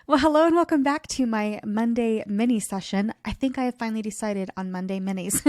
Well, hello and welcome back to my Monday mini session. I think I have finally decided on Monday minis.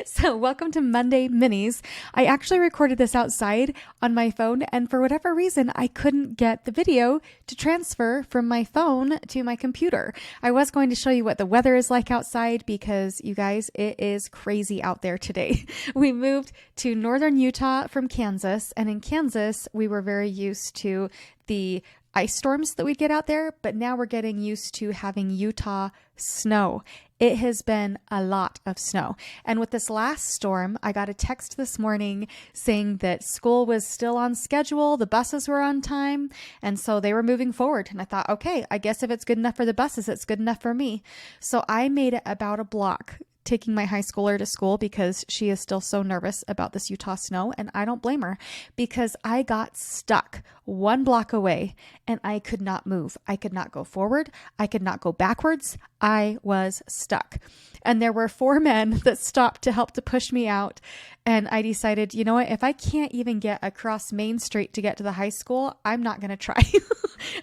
So welcome to Monday minis. I actually recorded this outside on my phone, and for whatever reason, I couldn't get the video to transfer from my phone to my computer. I was going to show you what the weather is like outside because you guys, it is crazy out there today. We moved to northern Utah from Kansas, and in Kansas, we were very used to the ice storms that we'd get out there, but now we're getting used to having Utah snow. It has been a lot of snow. And with this last storm, I got a text this morning saying that school was still on schedule, the buses were on time, and so they were moving forward. And I thought, okay, I guess if it's good enough for the buses, it's good enough for me. So I made it about a block taking my high schooler to school because she is still so nervous about this Utah snow, and I don't blame her because I got stuck one block away and I could not move. I could not go forward. I could not go backwards. I was stuck. And there were four men that stopped to help to push me out. And I decided, you know what, if I can't even get across Main Street to get to the high school, I'm not going to try.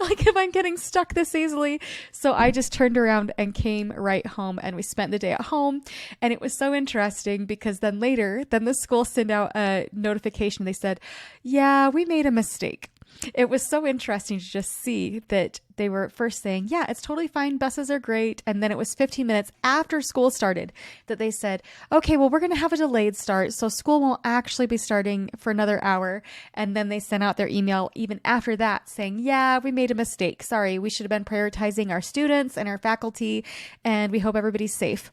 Like if I'm getting stuck this easily. So I just turned around and came right home, and we spent the day at home. And it was so interesting because then the school sent out a notification. They said, yeah, we made a mistake. It was so interesting to just see that they were first saying, yeah, it's totally fine. Buses are great. And then it was 15 minutes after school started that they said, okay, well, we're going to have a delayed start. So school won't actually be starting for another hour. And then they sent out their email even after that saying, yeah, we made a mistake. Sorry, we should have been prioritizing our students and our faculty, and we hope everybody's safe.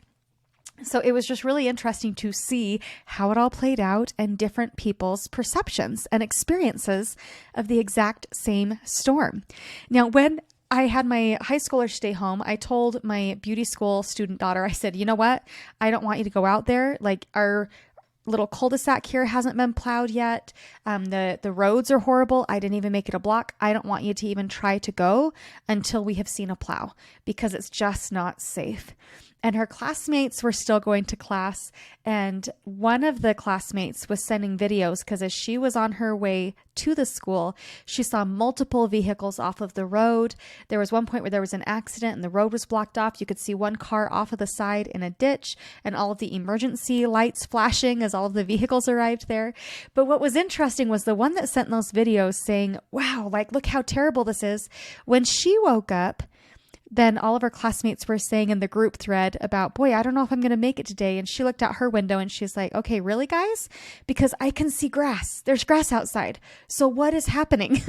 So it was just really interesting to see how it all played out and different people's perceptions and experiences of the exact same storm. Now, when I had my high schooler stay home, I told my beauty school student daughter, I said, you know what? I don't want you to go out there. Like our little cul-de-sac here hasn't been plowed yet. The roads are horrible. I didn't even make it a block. I don't want you to even try to go until we have seen a plow because it's just not safe. And her classmates were still going to class. And one of the classmates was sending videos because as she was on her way to the school, she saw multiple vehicles off of the road. There was one point where there was an accident and the road was blocked off. You could see one car off of the side in a ditch and all of the emergency lights flashing as all of the vehicles arrived there. But what was interesting was the one that sent those videos saying, wow, like, look how terrible this is. When she woke up, then all of her classmates were saying in the group thread about, boy, I don't know if I'm going to make it today. And she looked out her window and she's like, okay, really, guys? Because I can see grass. There's grass outside. So what is happening?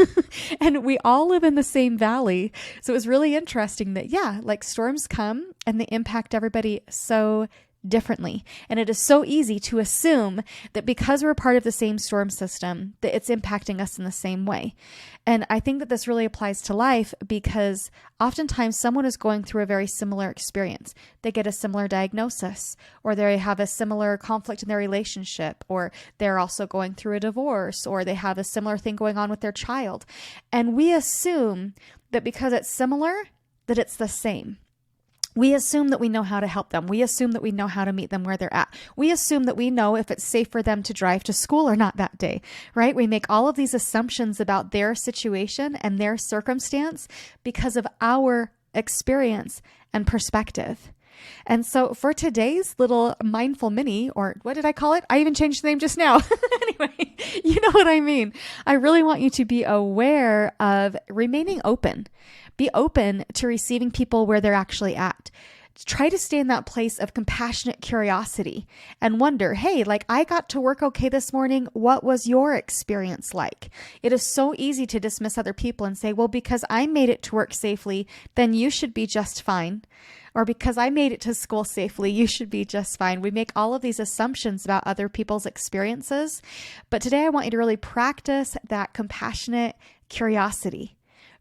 And we all live in the same valley. So it was really interesting that, yeah, like storms come and they impact everybody so differently. And it is so easy to assume that because we're part of the same storm system, that it's impacting us in the same way. And I think that this really applies to life because oftentimes someone is going through a very similar experience. They get a similar diagnosis, or they have a similar conflict in their relationship, or they're also going through a divorce, or they have a similar thing going on with their child. And we assume that because it's similar, that it's the same. We assume that we know how to help them. We assume that we know how to meet them where they're at. We assume that we know if it's safe for them to drive to school or not that day, right? We make all of these assumptions about their situation and their circumstance because of our experience and perspective. And so for today's little mindful mini, or what did I call it? I even changed the name just now. Anyway, you know what I mean. I really want you to be aware of remaining open. Be open to receiving people where they're actually at. Try to stay in that place of compassionate curiosity and wonder, hey, like I got to work okay this morning. What was your experience like? It is so easy to dismiss other people and say, well, because I made it to work safely, then you should be just fine. Or because I made it to school safely, you should be just fine. We make all of these assumptions about other people's experiences. But today I want you to really practice that compassionate curiosity.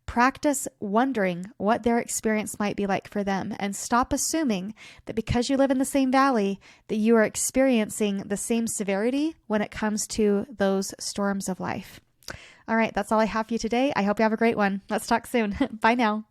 Practice wondering what their experience might be like for them, and stop assuming that because you live in the same valley that you are experiencing the same severity when it comes to those storms of life. All right, that's all I have for you today. I hope you have a great one. Let's talk soon. Bye now.